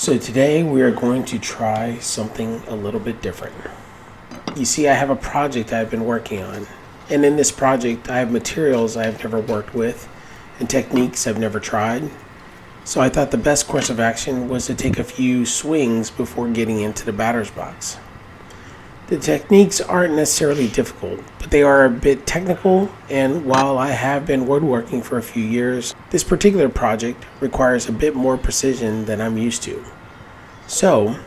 So today we are going to try something a little bit different. You see, I have a project I've been working on, and in this project I have materials I've never worked with and techniques I've never tried. So I thought the best course of action was to take a few swings before getting into the batter's box. The techniques aren't necessarily difficult, but they are a bit technical, and while I have been woodworking for a few years, this particular project requires a bit more precision than I'm used to. So,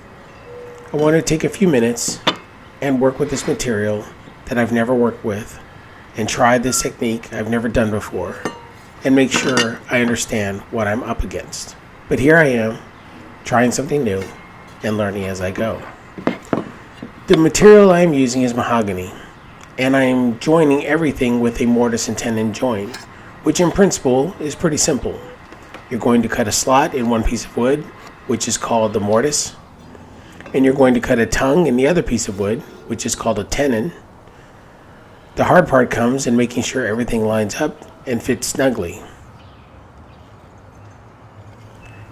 I want to take a few minutes and work with this material that I've never worked with, and try this technique I've never done before, and make sure I understand what I'm up against. But here I am, trying something new and learning as I go. The material I am using is mahogany, and I am joining everything with a mortise and tenon joint, which in principle is pretty simple. You're going to cut a slot in one piece of wood, which is called the mortise, and you're going to cut a tongue in the other piece of wood, which is called a tenon. The hard part comes in making sure everything lines up and fits snugly.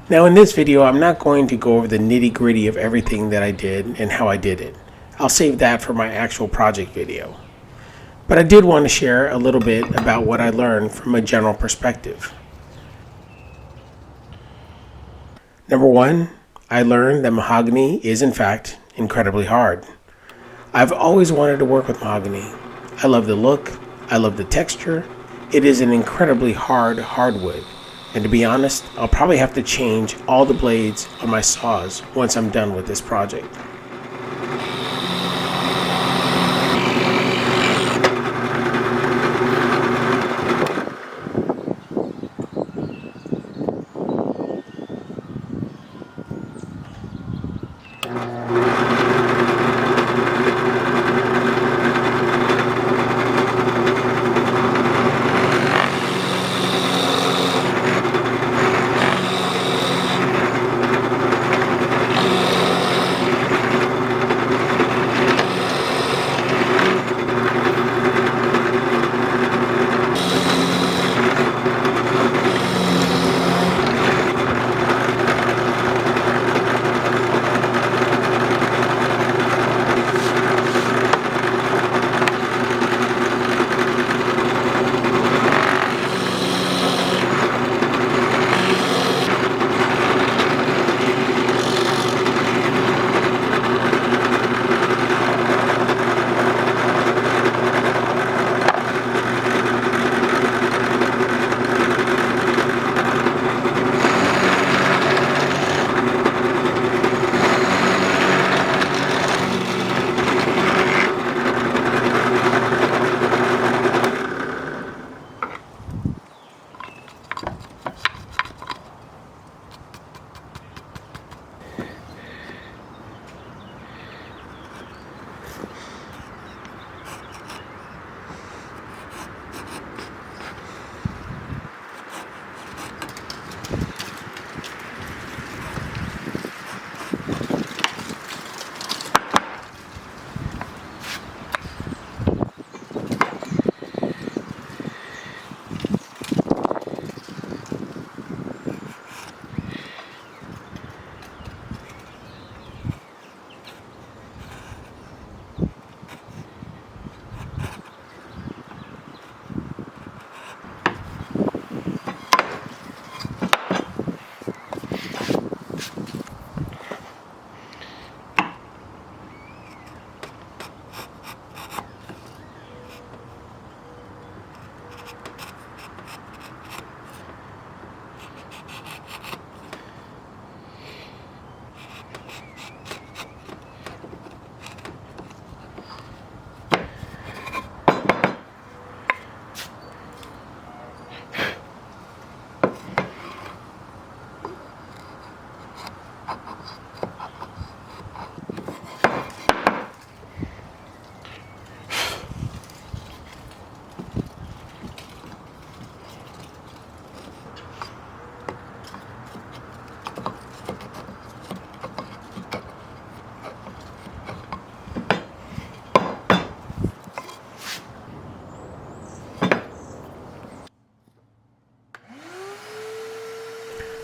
Now in this video, I'm not going to go over the nitty-gritty of everything that I did and how I did it. I'll save that for my actual project video. But I did want to share a little bit about what I learned from a general perspective. Number one, I learned that mahogany is in fact incredibly hard. I've always wanted to work with mahogany. I love the look, I love the texture. It is an incredibly hardwood. And to be honest, I'll probably have to change all the blades on my saws once I'm done with this project.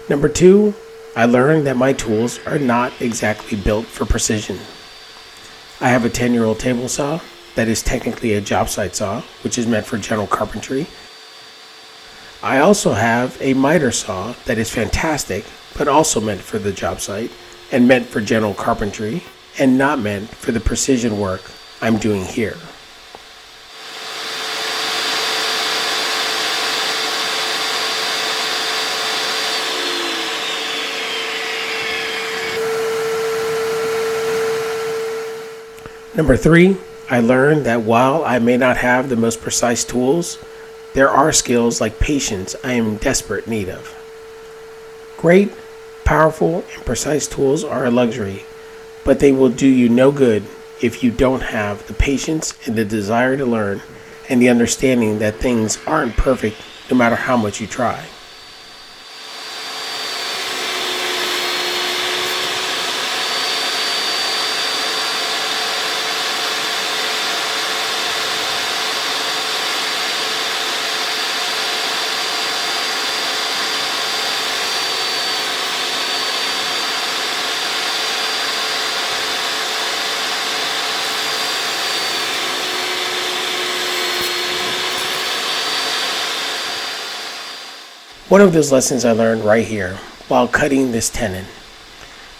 Number two, I learned that my tools are not exactly built for precision. I have a 10-year-old table saw that is technically a job site saw, which is meant for general carpentry. I also have a miter saw that is fantastic, but also meant for the job site and meant for general carpentry and not meant for the precision work I'm doing here. Number 3, I learned that while I may not have the most precise tools, there are skills like patience I am in desperate need of. Great, powerful, and precise tools are a luxury, but they will do you no good if you don't have the patience and the desire to learn and the understanding that things aren't perfect no matter how much you try. One of those lessons I learned right here while cutting this tenon.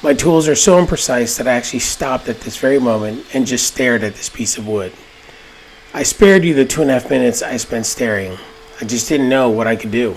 My tools are so imprecise that I actually stopped at this very moment and just stared at this piece of wood. I spared you the 2.5 minutes I spent staring. I just didn't know what I could do.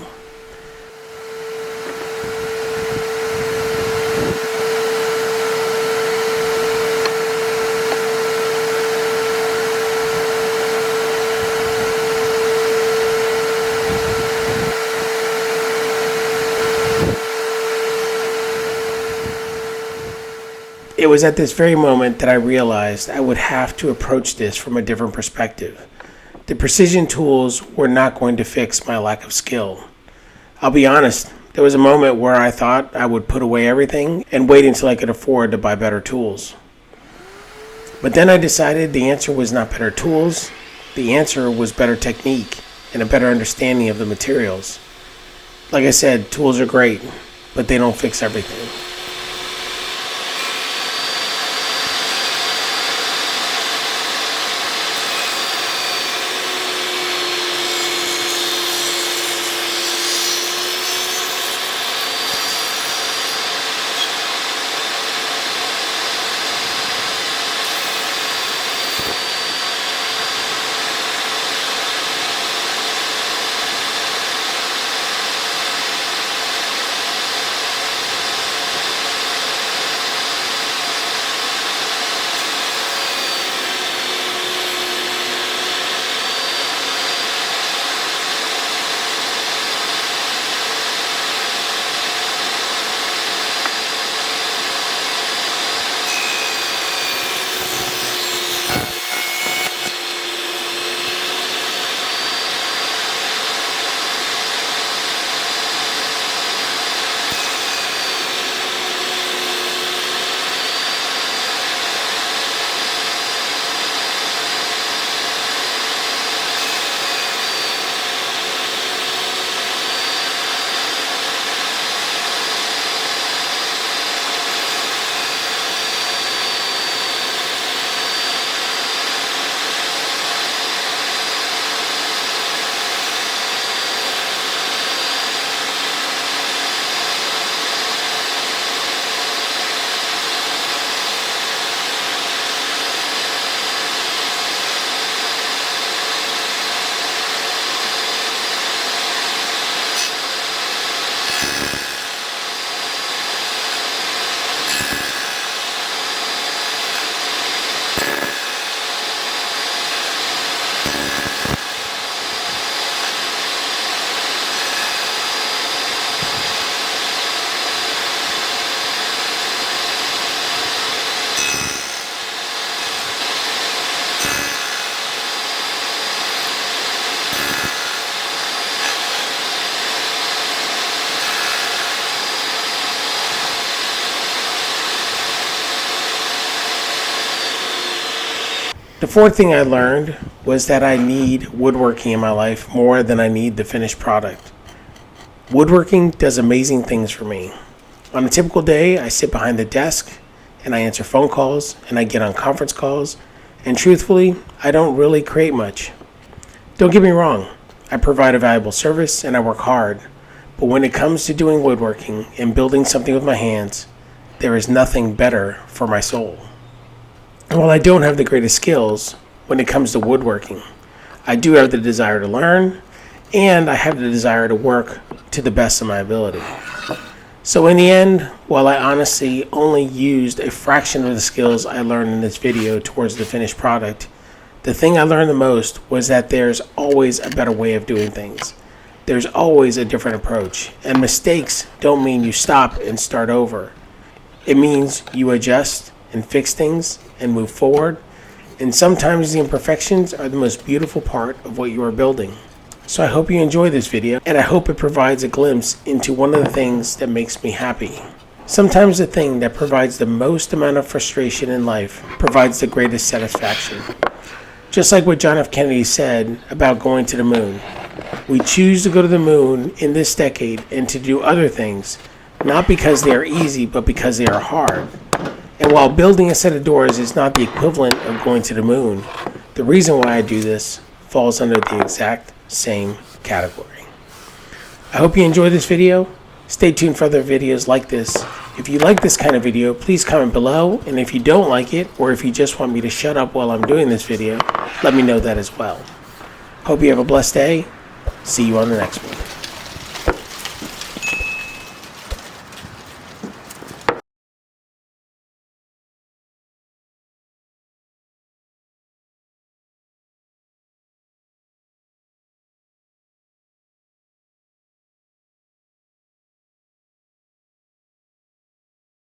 It was at this very moment that I realized I would have to approach this from a different perspective. The precision tools were not going to fix my lack of skill. I'll be honest, there was a moment where I thought I would put away everything and wait until I could afford to buy better tools. But then I decided the answer was not better tools, the answer was better technique and a better understanding of the materials. Like I said, tools are great, but they don't fix everything. The fourth thing I learned was that I need woodworking in my life more than I need the finished product. Woodworking does amazing things for me. On a typical day, I sit behind the desk and I answer phone calls and I get on conference calls, and truthfully, I don't really create much. Don't get me wrong, I provide a valuable service and I work hard, but when it comes to doing woodworking and building something with my hands, there is nothing better for my soul. And while I don't have the greatest skills when it comes to woodworking, I do have the desire to learn, and I have the desire to work to the best of my ability. So in the end, while I honestly only used a fraction of the skills I learned in this video towards the finished product, the thing I learned the most was that there's always a better way of doing things. There's always a different approach, and mistakes don't mean you stop and start over. It means you adjust and fix things and move forward, and sometimes the imperfections are the most beautiful part of what you are building. So I hope you enjoy this video, and I hope it provides a glimpse into one of the things that makes me happy. Sometimes the thing that provides the most amount of frustration in life provides the greatest satisfaction. Just like what John F. Kennedy said about going to the moon. We choose to go to the moon in this decade and to do other things, not because they are easy, but because they are hard. And while building a set of doors is not the equivalent of going to the moon, the reason why I do this falls under the exact same category. I hope you enjoyed this video. Stay tuned for other videos like this. If you like this kind of video, please comment below, and if you don't like it, or if you just want me to shut up while I'm doing this video, let me know that as well. Hope you have a blessed day. See you on the next one.